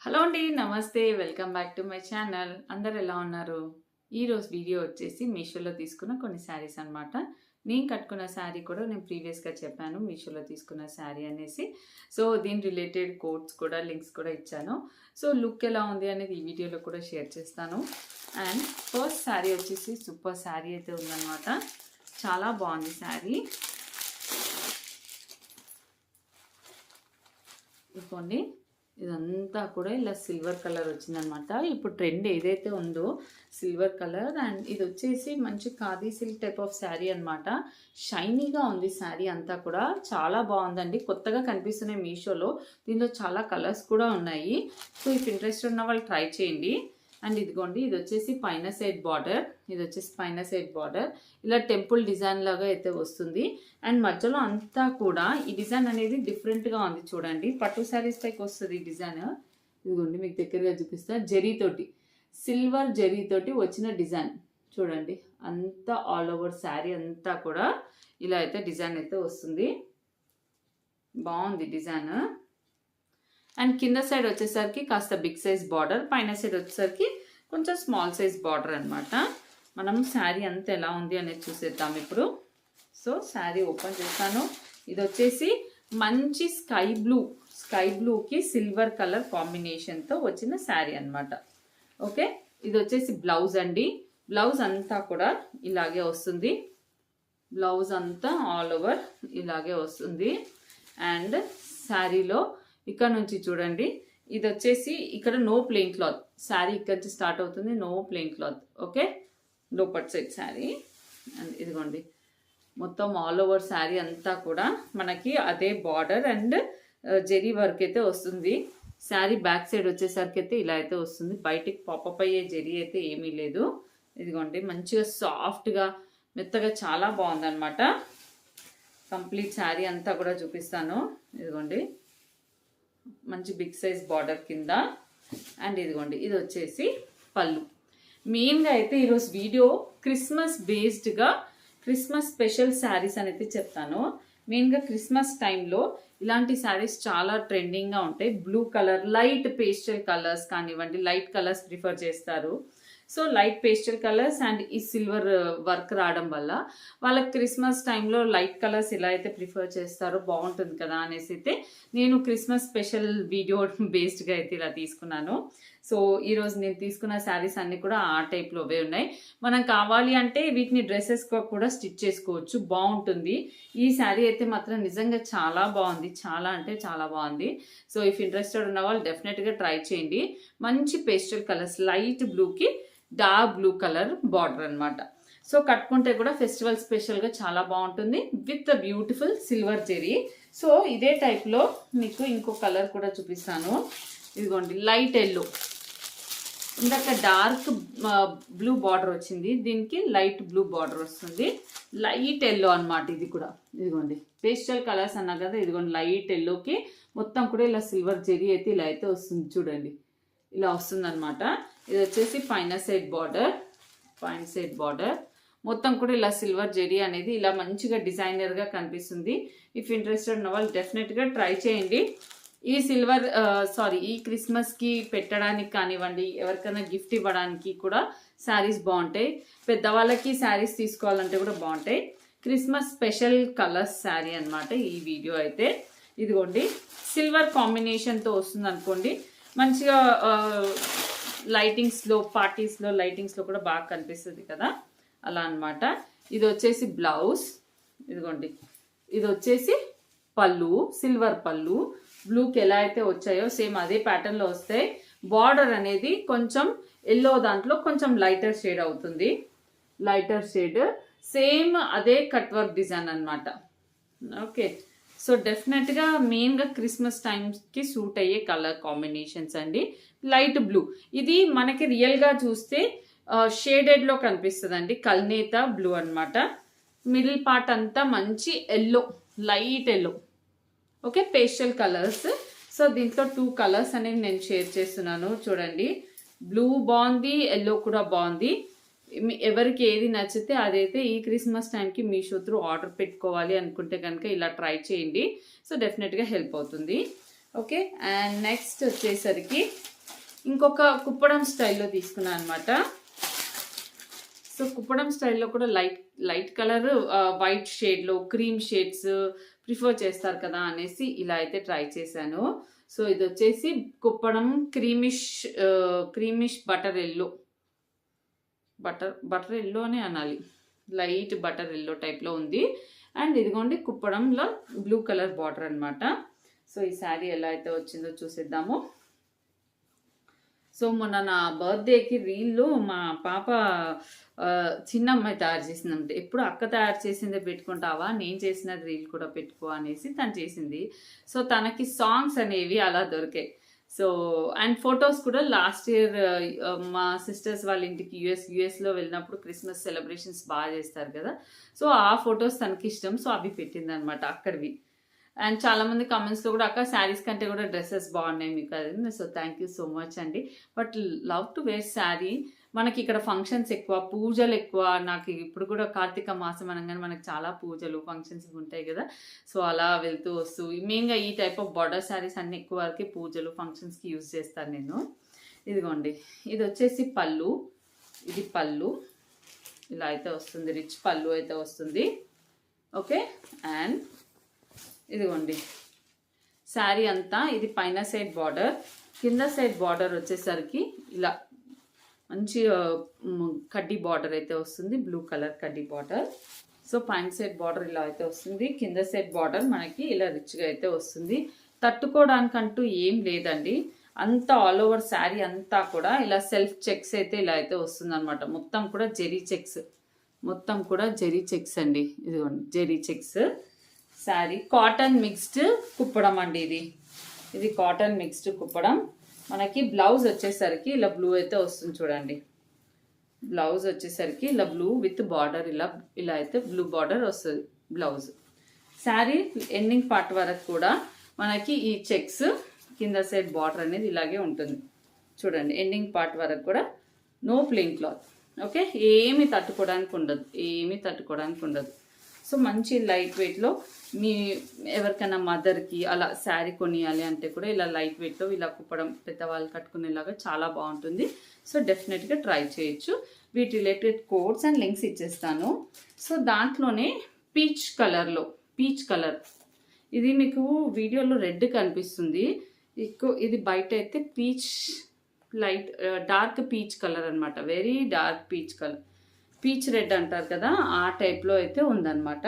Hello అండి, నమస్తే. Welcome back to my channel. అందరు ఎలా ఉన్నారు? ఈరోజు వీడియో వచ్చేసి మీషోలో తీసుకున్న కొన్ని శారీస్ అనమాట. నేను కట్టుకున్న శారీ కూడా నేను ప్రీవియస్గా చెప్పాను, మీషోలో తీసుకున్న శారీ అనేసి. సో దీని రిలేటెడ్ కోడ్స్ కూడా, లింక్స్ కూడా ఇచ్చాను. సో లుక్ ఎలా ఉంది అనేది ఈ వీడియోలో కూడా షేర్ చేస్తాను. అండ్ ఫస్ట్ శారీ వచ్చేసి సూపర్ శారీ అయితే ఉందన్నమాట. చాలా బాగుంది శారీ. ఇదిగోండి, ఇదంతా కూడా ఇలా సిల్వర్ కలర్ వచ్చిందనమాట. ఇప్పుడు ట్రెండ్ ఏదైతే ఉందో సిల్వర్ కలర్, అండ్ ఇది వచ్చేసి మంచి khadi silk type of sari అనమాట. షైనీగా ఉంది శారీ అంతా కూడా, చాలా బాగుందండి. కొత్తగా కనిపిస్తున్నాయి మీషోలో. దీనిలో చాలా కలర్స్ కూడా ఉన్నాయి. సో ఇఫ్ ఇంట్రెస్ట్ ఉన్న వాళ్ళు ట్రై చేయండి. అండ్ ఇదిగోండి, ఇది వచ్చేసి పైన సైడ్ బార్డర్, ఇది వచ్చేసి పైన సైడ్ బార్డర్ ఇలా టెంపుల్ డిజైన్ లాగా అయితే వస్తుంది. అండ్ మధ్యలో అంతా కూడా ఈ డిజైన్ అనేది డిఫరెంట్గా ఉంది. చూడండి, పట్టు శారీస్ పైకి వస్తుంది ఈ డిజైన్. ఇదిగోండి, మీకు దగ్గరగా చూపిస్తా. జరీతోటి, సిల్వర్ జరీతోటి వచ్చిన డిజైన్ చూడండి. అంతా ఆల్ ఓవర్ శారీ అంతా కూడా ఇలా అయితే డిజైన్ అయితే వస్తుంది. బాగుంది డిజైన్. అండ్ కింద సైడ్ వచ్చేసరికి కాస్త బిగ్ సైజ్ బార్డర్, పైన సైడ్ వచ్చేసరికి కొంచెం స్మాల్ సైజ్ బార్డర్ అనమాట. మనం శారీ అంతా ఎలా ఉంది అనేది చూసేద్దాం ఇప్పుడు. సో శారీ ఓపెన్ చేస్తాను. ఇది వచ్చేసి మంచి స్కై బ్లూకి సిల్వర్ కలర్ కాంబినేషన్తో వచ్చిన శారీ అనమాట. ఓకే, ఇది వచ్చేసి బ్లౌజ్ అండి. బ్లౌజ్ అంతా కూడా ఇలాగే వస్తుంది. బ్లౌజ్ అంతా ఆల్ ఓవర్ ఇలాగే వస్తుంది. అండ్ శారీలో ఇక్కడ నుంచి చూడండి, ఇది వచ్చేసి ఇక్కడ నో ప్లెయిన్ క్లాత్. శారీ ఇక్కడ నుంచి స్టార్ట్ అవుతుంది, నో ప్లెయిన్ క్లాత్. ఓకే, లోపట్ సైడ్ శారీ. అండ్ ఇదిగోండి, మొత్తం ఆల్ ఓవర్ శారీ అంతా కూడా మనకి అదే బార్డర్ అండ్ జెరీ వర్క్ అయితే వస్తుంది. శారీ బ్యాక్ సైడ్ వచ్చేసరికి అయితే ఇలా అయితే వస్తుంది. బయటికి పాపప్ అయ్యే జెరీ అయితే ఏమీ లేదు. ఇదిగోండి, మంచిగా సాఫ్ట్గా మెత్తగా చాలా బాగుందన్నమాట. కంప్లీట్ శారీ అంతా కూడా చూపిస్తాను. ఇదిగోండి, మంచి బిగ్ సైజ్ బార్డర్ కింద. అండ్ ఇదిగోండి, ఇది వచ్చేసి పళ్ళు. మెయిన్గా అయితే ఈరోజు వీడియో క్రిస్మస్ బేస్డ్గా క్రిస్మస్ స్పెషల్ శారీస్ అనేది చెప్తాను. మెయిన్గా క్రిస్మస్ టైంలో ఇలాంటి శారీస్ చాలా ట్రెండింగ్గా ఉంటాయి. Blue colour, light pastel colours కానివ్వండి, లైట్ కలర్స్ ప్రిఫర్ చేస్తారు. So light pastel colours and ఈ సిల్వర్ వర్క్ రావడం వల్ల వాళ్ళకి క్రిస్మస్ టైంలో లైట్ కలర్స్ ఎలా అయితే ప్రిఫర్ చేస్తారో బాగుంటుంది కదా అనేసి అయితే నేను క్రిస్మస్ స్పెషల్ వీడియో బేస్డ్గా అయితే ఇలా తీసుకున్నాను. సో ఈరోజు నేను తీసుకున్న శారీస్ అన్నీ కూడా ఆ టైప్లోవే ఉన్నాయి. మనం కావాలి అంటే వీటిని డ్రెస్సెస్గా కూడా స్టిచ్ చేసుకోవచ్చు, బాగుంటుంది. ఈ శారీ అయితే మాత్రం నిజంగా చాలా బాగుంది, చాలా అంటే చాలా బాగుంది. సో ఇఫ్ ఇంట్రెస్టెడ్ ఉన్న వాళ్ళు డెఫినెట్గా ట్రై చేయండి. మంచి పేస్టల్ కలర్స్, లైట్ బ్లూకి డార్క్ బ్లూ కలర్ బార్డర్ అనమాట. సో కట్టుకుంటే కూడా ఫెస్టివల్ స్పెషల్గా చాలా బాగుంటుంది with beautiful silver zari. So ఇదే టైప్లో మీకు ఇంకో కలర్ కూడా చూపిస్తాను. ఇదిగోండి, లైట్ ఎల్లో. ఇందాక డార్క్ బ్లూ బార్డర్ వచ్చింది, దీనికి లైట్ బ్లూ బార్డర్ వస్తుంది. లైట్ ఎల్లో అనమాట ఇది కూడా. ఇదిగోండి, పేస్టల్ కలర్స్ అన్నా కదా. ఇదిగోండి, లైట్ ఎల్లోకి మొత్తం కూడా ఇలా సిల్వర్ జెరీ అయితే ఇలా అయితే వస్తుంది. చూడండి, ఇలా వస్తుంది అనమాట. ఇది వచ్చేసి పైన సైడ్ బార్డర్ మొత్తం కూడా ఇలా సిల్వర్ జెరీ అనేది ఇలా మంచిగా డిజైనర్గా కనిపిస్తుంది. ఇఫ్ ఇంట్రెస్టెడ్ ఉన్న వాళ్ళు డెఫినెట్గా ట్రై చేయండి. ఈ ఈ క్రిస్మస్కి పెట్టడానికి కానివ్వండి, ఎవరికైనా గిఫ్ట్ ఇవ్వడానికి కూడా శారీస్ బాగుంటాయి. పెద్దవాళ్ళకి శారీస్ తీసుకోవాలంటే కూడా బాగుంటాయి. క్రిస్మస్ స్పెషల్ కలర్స్ శారీ అనమాట ఈ వీడియో అయితే. ఇదిగోండి, సిల్వర్ కాంబినేషన్తో వస్తుంది అనుకోండి. మంచిగా లైటింగ్స్లో, పార్టీస్లో లైటింగ్స్లో కూడా బాగా కనిపిస్తుంది కదా, అలా అనమాట. ఇది వచ్చేసి బ్లౌజ్. ఇదిగోండి, ఇది వచ్చేసి పళ్ళు, సిల్వర్ పళ్ళు. బ్లూకి ఎలా అయితే వచ్చాయో సేమ్ అదే ప్యాటర్న్లో వస్తాయి. బార్డర్ అనేది కొంచెం ఎల్లో దాంట్లో కొంచెం లైటర్ షేడ్ అవుతుంది. లైటర్ షేడ్ సేమ్ అదే కట్ వర్క్ డిజైన్ అనమాట. ఓకే, సో డెఫినెట్గా మెయిన్గా క్రిస్మస్ టైమ్కి సూట్ అయ్యే కలర్ కాంబినేషన్స్ అండి. లైట్ బ్లూ, ఇది మనకి రియల్గా చూస్తే షేడెడ్లో కనిపిస్తుంది అండి. కల్నేత బ్లూ అనమాట. మిడిల్ పార్ట్ అంతా మంచి yellow, light yellow. Okay, pastel colours. So దీంట్లో 2 కలర్స్ అనేవి నేను షేర్ చేస్తున్నాను. చూడండి, బ్లూ బాగుంది, ఎల్లో కూడా బాగుంది. ఎవరికి ఏది నచ్చితే అదైతే ఈ క్రిస్మస్ టైంకి మీషో త్రూ ఆర్డర్ పెట్టుకోవాలి అనుకుంటే కనుక ఇలా ట్రై చేయండి. సో డెఫినెట్గా హెల్ప్ అవుతుంది. ఓకే, అండ్ నెక్స్ట్ వచ్చేసరికి ఇంకొక కుప్పడం స్టైల్లో తీసుకున్నాను అనమాట. సో కుప్పడం స్టైల్లో కూడా లైట్ కలర్ వైట్ షేడ్లో క్రీమ్ షేడ్స్ ప్రిఫర్ చేస్తారు కదా అనేసి ఇలా అయితే ట్రై చేశాను. సో ఇది వచ్చేసి Kuppadam creamish butter yellow, butter yellow అని అనాలి, లైట్ బటర్ ఎల్లో టైప్లో ఉంది. అండ్ ఇదిగోండి కుప్పడంలో బ్లూ కలర్ బార్డర్ అనమాట. సో ఈ శారీ ఎలా అయితే వచ్చిందో చూసేద్దాము. సో మొన్న నా బర్త్డేకి రీల్లో మా పాప చిన్న అమ్మాయి తయారు చేసిందంటే, ఎప్పుడు అక్క తయారు చేసిందే పెట్టుకుంటావా, నేను చేసిన రీల్ కూడా పెట్టుకో అనేసి తను చేసింది. సో తనకి సాంగ్స్ అనేవి అలా దొరికాయి. సో అండ్ ఫొటోస్ కూడా లాస్ట్ ఇయర్ మా సిస్టర్స్ వాళ్ళ ఇంటికి యుఎస్లో వెళ్ళినప్పుడు క్రిస్మస్ సెలబ్రేషన్స్ బాగా చేస్తారు కదా, సో ఆ ఫొటోస్ తనకి ఇష్టం. సో అవి పెట్టింది అనమాట అక్కడివి. అండ్ చాలామంది కమెంట్స్లో కూడా అక్క శారీస్ కంటే కూడా డ్రెస్సెస్ బాగున్నాయి మీకు అది. So thank you so much అండి. But love to wear sari. మనకి ఇక్కడ ఫంక్షన్స్ ఎక్కువ, పూజలు ఎక్కువ. నాకు ఇప్పుడు కూడా కార్తీక మాసం అనగానే మనకు చాలా పూజలు ఫంక్షన్స్ ఉంటాయి కదా, సో అలా వెళ్తూ వస్తూ మెయిన్గా ఈ టైప్ ఆఫ్ బార్డర్ శారీస్ అన్ని ఎక్కువ వరకు పూజలు ఫంక్షన్స్కి యూజ్ చేస్తాను నేను. ఇదిగోండి ఇది వచ్చేసి పళ్ళు, ఇది పళ్ళు ఇలా అయితే వస్తుంది, రిచ్ పళ్ళు అయితే వస్తుంది. ఓకే, అండ్ ఇదిగోండి శారీ అంతా ఇది పైన సైడ్ బార్డర్, కింద సైడ్ బార్డర్ వచ్చేసరికి ఇలా మంచి కడ్డీ బార్డర్ అయితే వస్తుంది, బ్లూ కలర్ కడ్డీ బార్డర్. సో పైన సైడ్ బార్డర్ ఇలా అయితే వస్తుంది, కింద సైడ్ బార్డర్ మనకి ఇలా రిచ్గా అయితే వస్తుంది. తట్టుకోవడానికంటూ ఏం లేదండి, అంతా ఆల్ ఓవర్ శారీ అంతా కూడా ఇలా సెల్ఫ్ చెక్స్ అయితే ఇలా అయితే వస్తుంది అనమాట. మొత్తం కూడా జెరీ చెక్స్, మొత్తం కూడా జెరీ చెక్స్ అండి. ఇదిగోండి zari checks sari. Cotton mixed Kuppadam అండి ఇది కాటన్ మిక్స్డ్ కుప్పడం. మనకి బ్లౌజ్ వచ్చేసరికి ఇలా బ్లూ అయితే వస్తుంది చూడండి. బ్లౌజ్ వచ్చేసరికి ఇలా బ్లూ విత్ బార్డర్ ఇలా అయితే బ్లూ బార్డర్ వస్తుంది బ్లౌజ్. శారీ ఎండింగ్ పార్ట్ వరకు కూడా మనకి ఈ చెక్స్ కింద సైడ్ బార్డర్ అనేది ఇలాగే ఉంటుంది చూడండి. ఎండింగ్ పార్ట్ వరకు కూడా నో ప్లెయిన్ క్లాత్. ఓకే, ఏమీ తట్టుకోవడానికి ఉండదు. సో మంచి లైట్ వెయిట్లో మీ ఎవరికైనా మదర్కి అలా శారీ కొనియాలి అంటే కూడా ఇలా లైట్ వెయిట్లో ఇలా కుప్పడం పెద్దవాళ్ళు కట్టుకునేలాగా చాలా బాగుంటుంది. సో డెఫినెట్గా ట్రై చేయొచ్చు. వీటి రిలేటెడ్ కోడ్స్ అండ్ లింక్స్ ఇచ్చేస్తాను. సో దాంట్లోనే పీచ్ కలర్ ఇది మీకు వీడియోలో రెడ్ కనిపిస్తుంది, ఇది బయట అయితే peach light dark peach colour అనమాట. Very dark peach colour, peach red అంటారు కదా ఆ టైప్లో అయితే ఉందన్నమాట.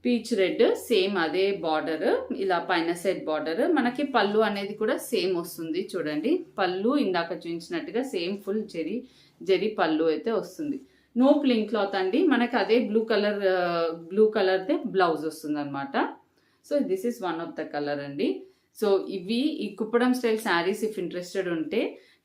పీచ్ రెడ్ సేమ్ అదే బార్డర్, ఇలా పైన సైడ్ బార్డర్. మనకి పళ్ళు అనేది కూడా సేమ్ వస్తుంది చూడండి. పళ్ళు ఇందాక చూపించినట్టుగా సేమ్ ఫుల్ జెరీ పళ్ళు అయితే వస్తుంది. నో ప్లెయిన్ క్లాత్ అండి, మనకి అదే బ్లూ కలర్దే బ్లౌజ్ వస్తుంది అనమాట. So this is one of the colour అండి. సో ఇవి ఈ Kuppadam style saris if interested ఉంటే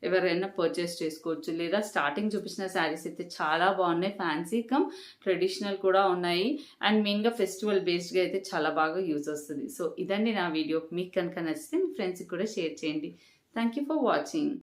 ఎవరైనా పర్చేస్ చేసుకోవచ్చు. లేదా స్టార్టింగ్ చూపించిన శారీస్ అయితే చాలా బాగున్నాయి, ఫ్యాన్సీ కమ్ ట్రెడిషనల్ కూడా ఉన్నాయి. అండ్ మెయిన్గా ఫెస్టివల్ బేస్డ్గా అయితే చాలా బాగా యూజ్ వస్తుంది. సో ఇదండి నా వీడియో. మీకు కనుక నచ్చితే మీ ఫ్రెండ్స్కి కూడా షేర్ చేయండి. Thank you for watching.